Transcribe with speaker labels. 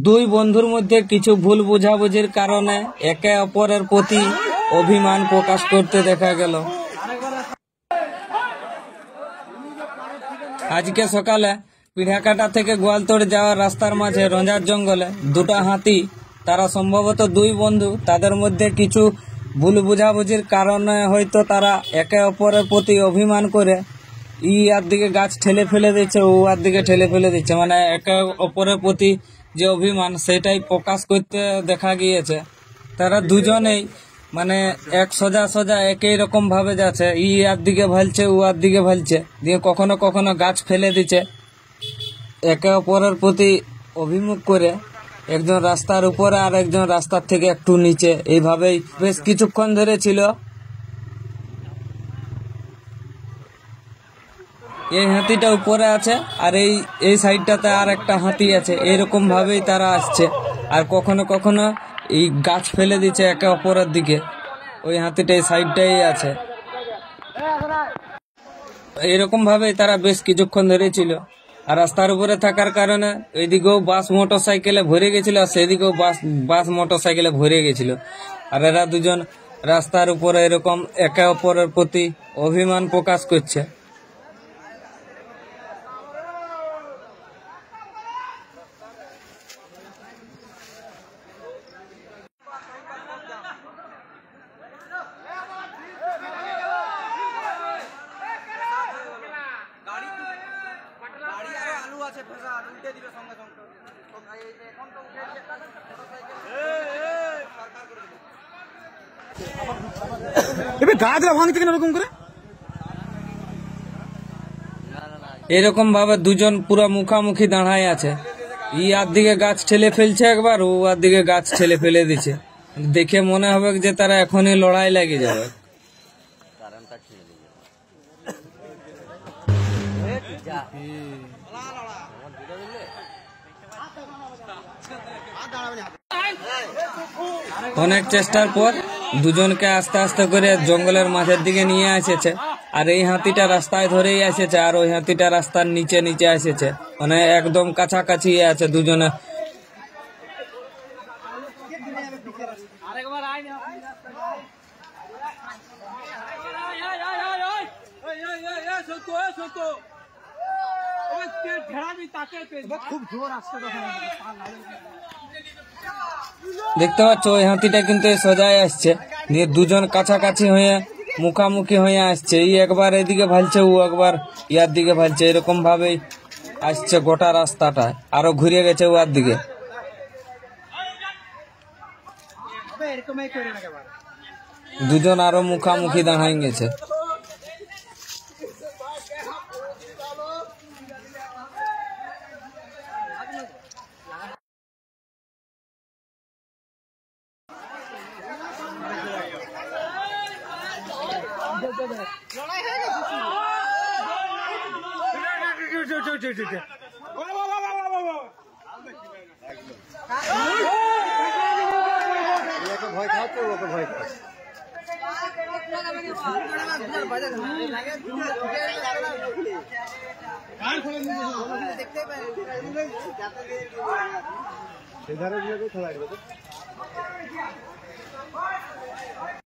Speaker 1: দুই বন্ধুর মধ্যে কিছু ভুল বোঝাবুঝির কারণে একে অপরের প্রতি অভিমান প্রকাশ করতে দেখা গেল। আজকে সকালে পিঢাকাটা থেকে গোয়ালতোড় যাওয়ার রাস্তার মাঝে রঞ্জার জঙ্গলে দুটো হাতি, তারা সম্ভবত দুই বন্ধু, তাদের মধ্যে কিছু ভুল বোঝাবুঝির কারণে হয়তো তারা একে অপরের প্রতি অভিমান করে আর দিকে গাছ ঠেলে ফেলে দিচ্ছে, ও আর দিকে ঠেলে ফেলে দিচ্ছে, মানে একে অপরের প্রতি যে অভিমান সেটাই প্রকাশ করতে দেখা গিয়েছে। তারা দুজনেই মানে এক সোজা সোজা একই রকম ভাবে যাচ্ছে, আর দিকে ভালছে, ও আর দিকে ভালছে, দিয়ে কখনো কখনো গাছ ফেলে দিচ্ছে একে অপরের প্রতি অভিমুখ করে। একজন রাস্তার উপরে আর একজন রাস্তার থেকে একটু নিচে, এইভাবেই বেশ কিছুক্ষণ ধরে ছিল। এই হাতিটা উপরে আছে আর এই সাইডটাতে আর একটা হাতি আছে, এরকম ভাবেই তারা আসছে। আর কখনো কখনো এই গাছ ফেলে দিচ্ছে একে অপরের দিকে। ওই হাতিটা এই সাইডটাই আছে, এরকম ভাবেই তারা বেশ কিছুক্ষণ ধরে ছিল। আর রাস্তার উপরে থাকার কারণে ওইদিকেও বাস মোটর সাইকেলে ভরে গেছিল, আর সেদিকেও বাস মোটর সাইকেলে ভরে গেছিল। আর এরা দুজন রাস্তার উপরে এরকম একে অপরের প্রতি অভিমান প্রকাশ করছে। এরকম ভাবে দুজন পুরো মুখামুখি দাঁড়ায় আছে, আর দিকে গাছ ঠেলে ফেলছে একবার, ও আর দিকে গাছ ঠেলে ফেলে দিচ্ছে। দেখে মনে হবে যে তারা এখনই লড়াই লেগে যাবে। অনেক চেষ্টার পর দুজনকে আস্তে আস্তে করে জঙ্গলের মাঝের দিকে নিয়ে এসেছে। আর এই হাতিটা রাস্তায় ধরেই এসেছে, আর ওই হাতিটা রাস্তার নিচে নিচে এসেছে, মানে একদম কাছাকাছি আছে দুজনে। দেখতে পাচ্ছ ওই হাতিটা কিন্তু সোজাই আসছে, দিয়ে দুজন কাছাকাছি হয়ে মুখামুখি হয়ে আসছে। একবার এদিকে ভালছে, ও একবার ইয়ার দিকে ভালছে, এরকম ভাবেই আসছে গোটা রাস্তাটা। আরো ঘুরে গেছে ওর দিকে, দুজন আরো মুখামুখি দাঁড়াই গেছে। ভয় খাওয়াচ্ছে, ওকে ভয় খাওয়াচ্ছে। সেধারে খেলা